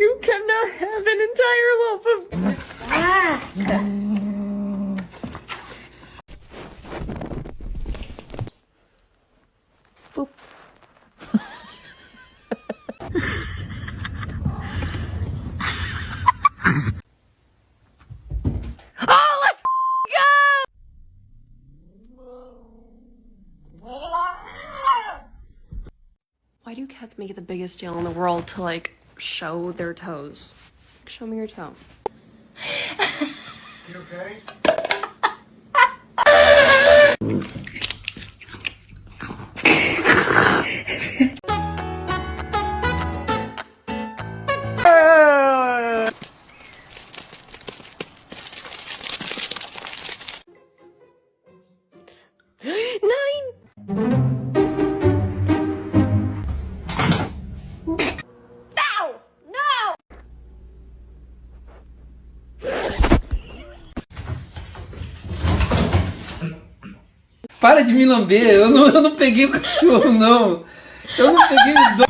You cannot have an entire loaf of... Boop. Oh, let's go! Why do cats make it the biggest deal in the world to, like, show their toes? Show me your toe. You okay? Para de me lamber, eu não peguei o cachorro, não. Eu não peguei os dois.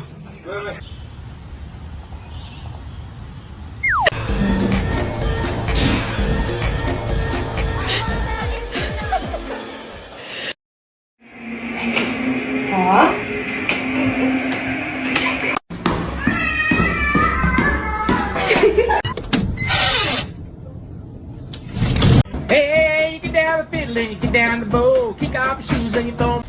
Hey, you get down the fiddle and you get down the bow. Kick off your shoes and you throw 'em.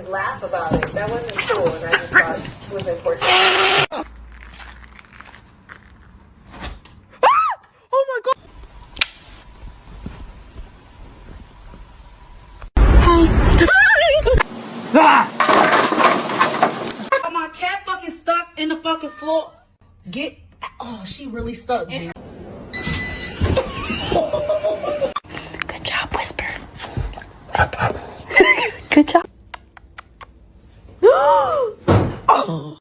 Laugh about it. That wasn't cool, and I just thought it was important. Oh my god! My cat fucking stuck in the fucking floor. Get. Oh, she really stuck. Good job, Whisper. Whisper. Good job. Oh.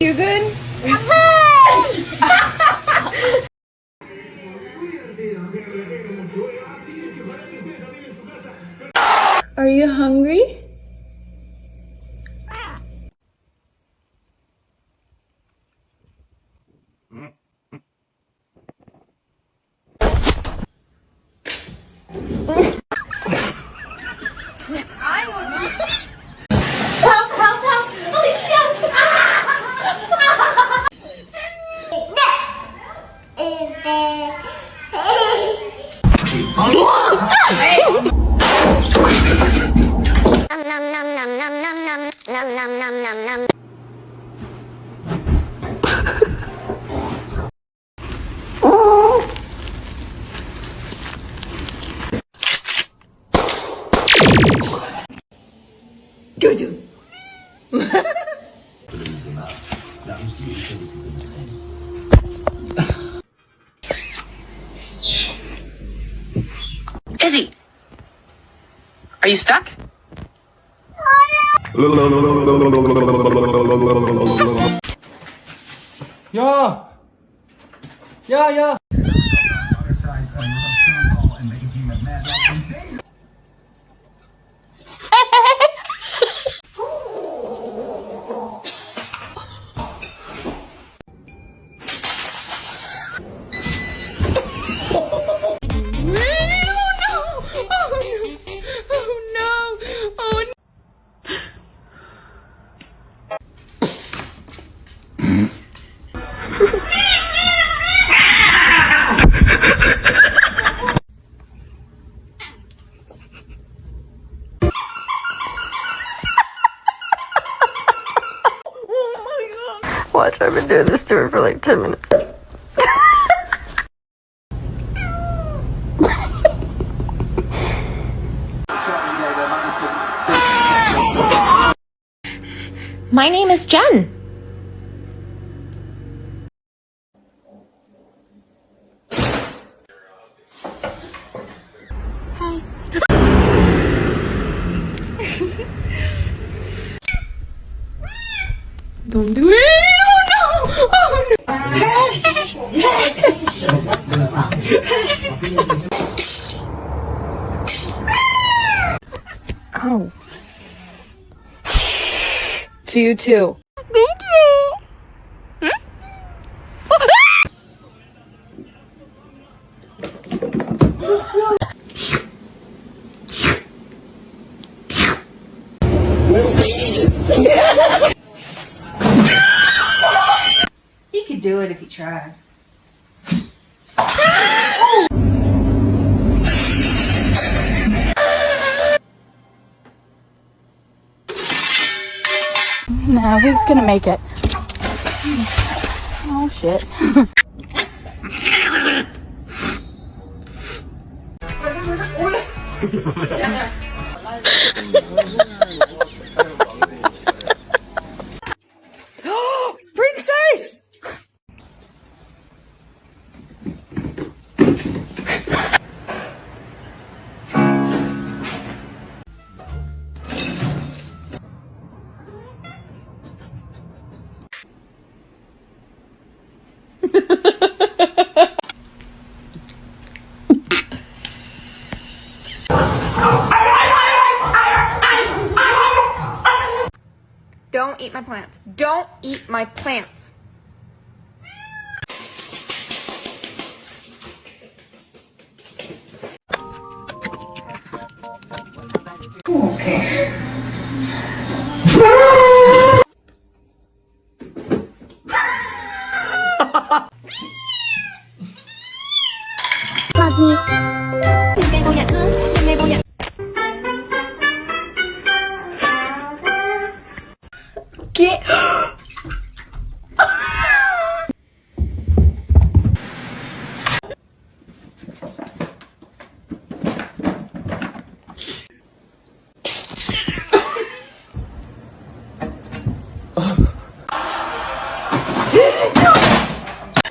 You good? Are you hungry? Izzy, are you stuck? Ja! Ja, ja! Watch, I've been doing this to her for like 10 minutes. My name is Jen. Don't do it! Oh no! Ow. To you too. Thank you. He could do it if he tried. No, he's gonna make it. Oh shit. Princess! Don't eat my plants. Don't eat my plants. Get.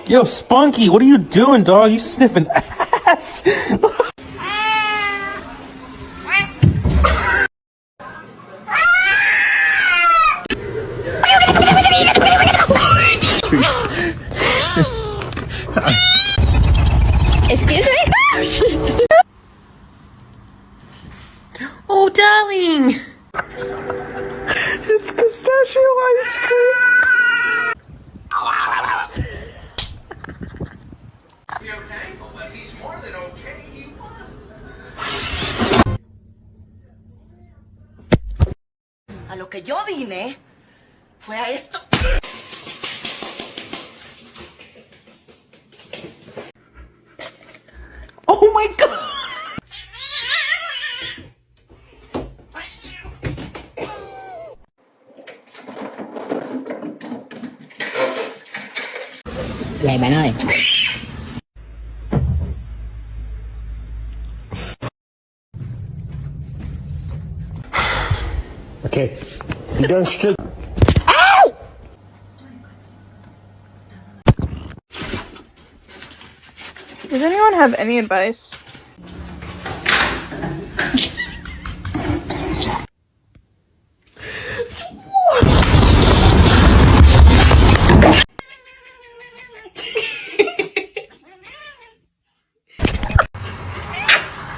Yo, Spunky, what are you doing, dog? You sniffing ass? Excuse me? Oh, darling. It's pistachio ice cream. A lo que yo vine fue a esto. Oh my god! Vậy bạn ơi. Okay. You don't strip. Ow! Does anyone have any advice?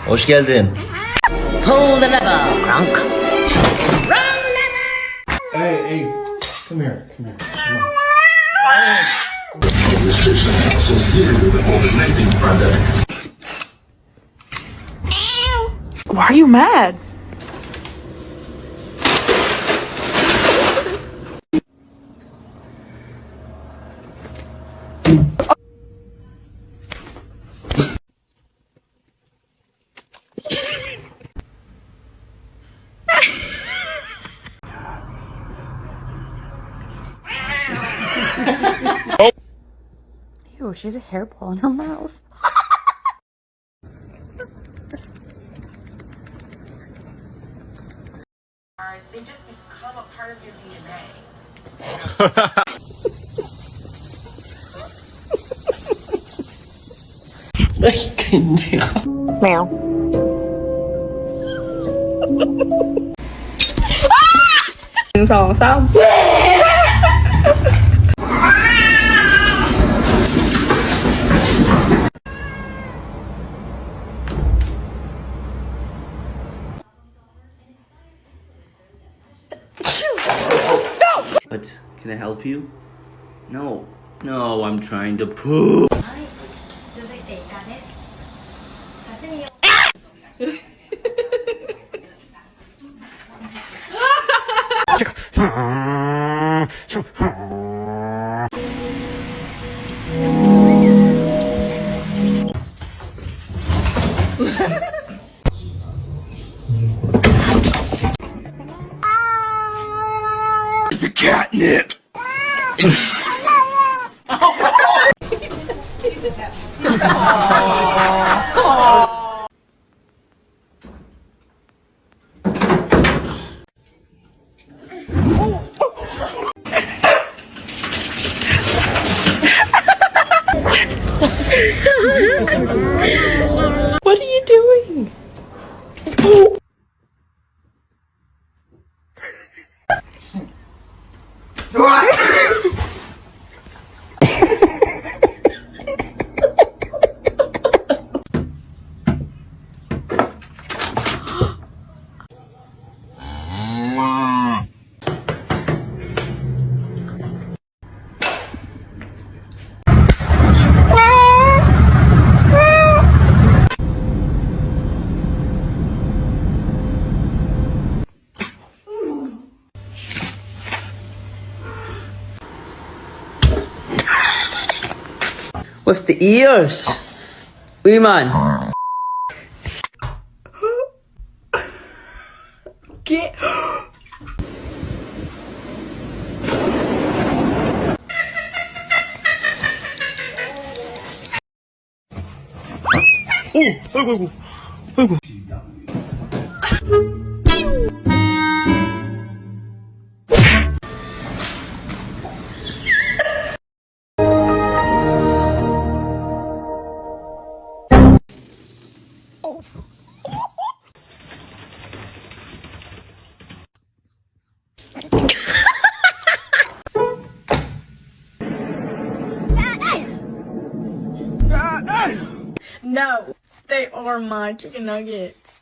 Hoş geldin. Pull the lever, Kronk. Hey, come here, come here. Come on. Why are you mad? Ew, she has a hairball in her mouth. They just become a part of your DNA. Meow. But can I help you? No. No, I'm trying to poo. The catnip. What are you doing? With the ears. Wee man. Get. No, they are my chicken nuggets.